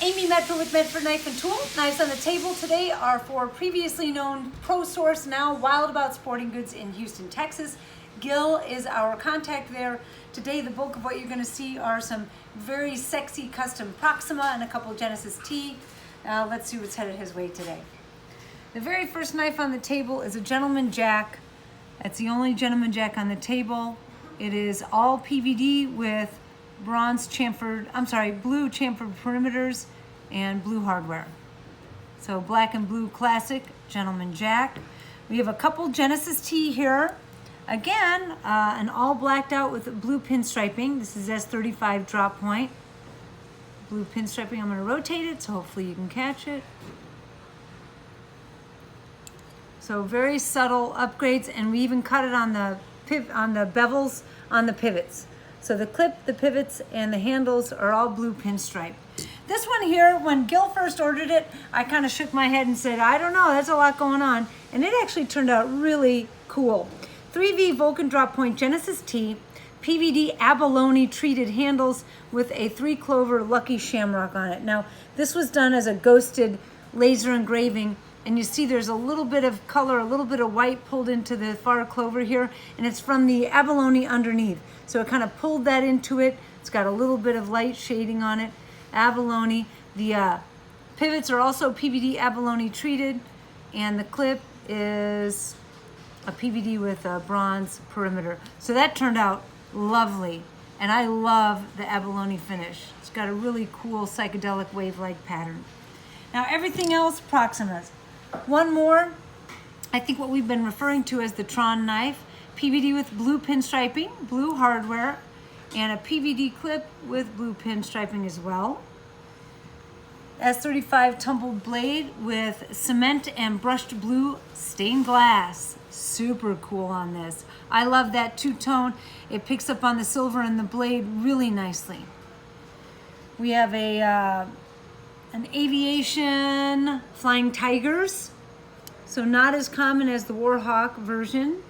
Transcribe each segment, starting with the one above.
Amy Medford with Medford Knife and Tool. Knives on the table today are for previously known Pro Source, now Wild About Sporting Goods in Houston, Texas. Gil is our contact there. Today the bulk of what you're going to see are some very sexy custom Proxima and a couple Genesis T. Let's see what's headed his way today. The very first knife on the table is a Gentleman Jack. That's the only Gentleman Jack on the table. It is all PVD with blue chamfered perimeters and blue hardware. So black and blue classic Gentleman Jack. We have a couple Genesis T here. Again, an all blacked out with blue pinstriping. This is S35 drop point. Blue pinstriping. I'm going to rotate it so hopefully you can catch it. So very subtle upgrades, and we even cut it on the bevels on the pivots. So the clip, the pivots, and the handles are all blue pinstripe. This one here, when Gil first ordered it, I kind of shook my head and said, I don't know, that's a lot going on. And it actually turned out really cool. 3V Vulcan drop point Genesis T, PVD abalone treated handles with a 3-clover Lucky Shamrock on it. Now, this was done as a ghosted laser engraving, and you see there's a little bit of color, a little bit of white pulled into the far clover here, and it's from the abalone underneath. So it kind of pulled that into it. It's got a little bit of light shading on it. Abalone. The pivots are also PVD abalone treated, and the clip is a PVD with a bronze perimeter. So that turned out lovely, and I love the abalone finish. It's got a really cool psychedelic wave-like pattern. Now everything else Proximas. One more, I think what we've been referring to as the Tron Knife, PVD with blue pinstriping, blue hardware, and a PVD clip with blue pinstriping as well. S35 tumbled blade with cement and brushed blue stained glass. Super cool on this. I love that two-tone. It picks up on the silver and the blade really nicely. We have an Aviation Flying Tigers. So not as common as the Warhawk version,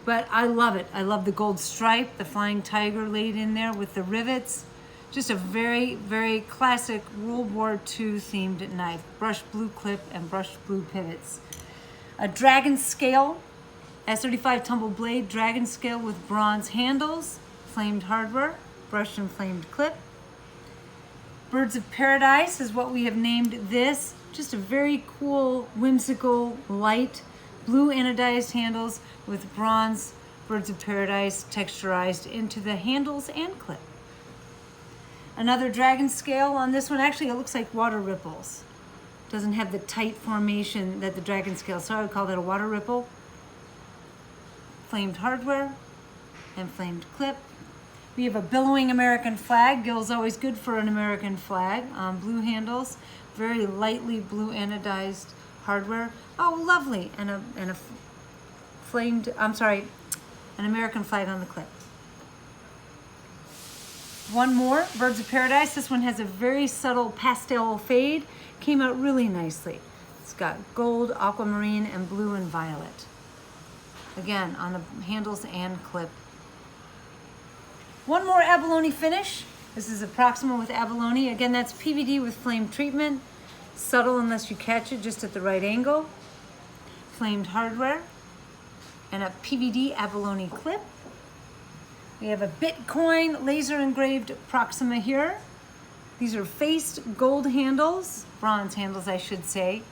but I love it. I love the gold stripe, the Flying Tiger laid in there with the rivets. Just a very, very classic World War II themed knife. Brushed blue clip and brushed blue pivots. A Dragon Scale, S35 tumbled blade, Dragon Scale with bronze handles, flamed hardware, brushed and flamed clip. Birds of Paradise is what we have named this. Just a very cool, whimsical, light, blue anodized handles with bronze Birds of Paradise texturized into the handles and clip. Another Dragon Scale on this one. Actually, it looks like water ripples. Doesn't have the tight formation that the Dragon Scale, so I would call that a water ripple. Flamed hardware and flamed clip. We have a billowing American flag. Gil's always good for an American flag. Blue handles, very lightly blue anodized hardware. Oh, lovely, and a flamed, an American flag on the clip. One more, Birds of Paradise. This one has a very subtle pastel fade. Came out really nicely. It's got gold, aquamarine, and blue and violet. Again, on the handles and clip. One more abalone finish. This is a Proxima with abalone. Again, that's PVD with flame treatment. Subtle unless you catch it just at the right angle. Flamed hardware. And a PVD abalone clip. We have a Bitcoin laser engraved Proxima here. These are faced gold handles, bronze handles I should say.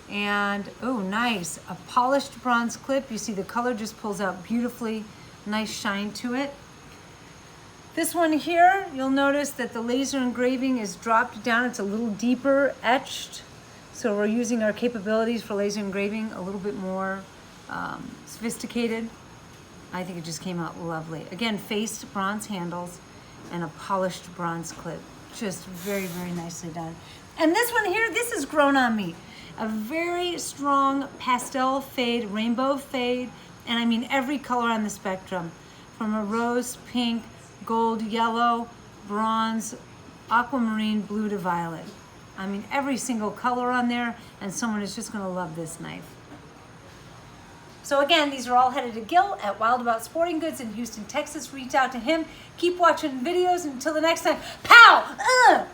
And, oh nice, a polished bronze clip. You see the color just pulls out beautifully. Nice shine to it. This one here, you'll notice that the laser engraving is dropped down. It's a little deeper etched. So we're using our capabilities for laser engraving a little bit more sophisticated. I think it just came out lovely. Again, faced bronze handles and a polished bronze clip. Just very, very nicely done. And this one here, this has grown on me. A very strong pastel fade, rainbow fade, and I mean every color on the spectrum. From a rose, pink, gold, yellow, bronze, aquamarine, blue to violet. I mean every single color on there, and someone is just gonna love this knife. So again, these are all headed to Gil at Wild About Sporting Goods in Houston, Texas. Reach out to him. Keep watching videos until the next time. Pow!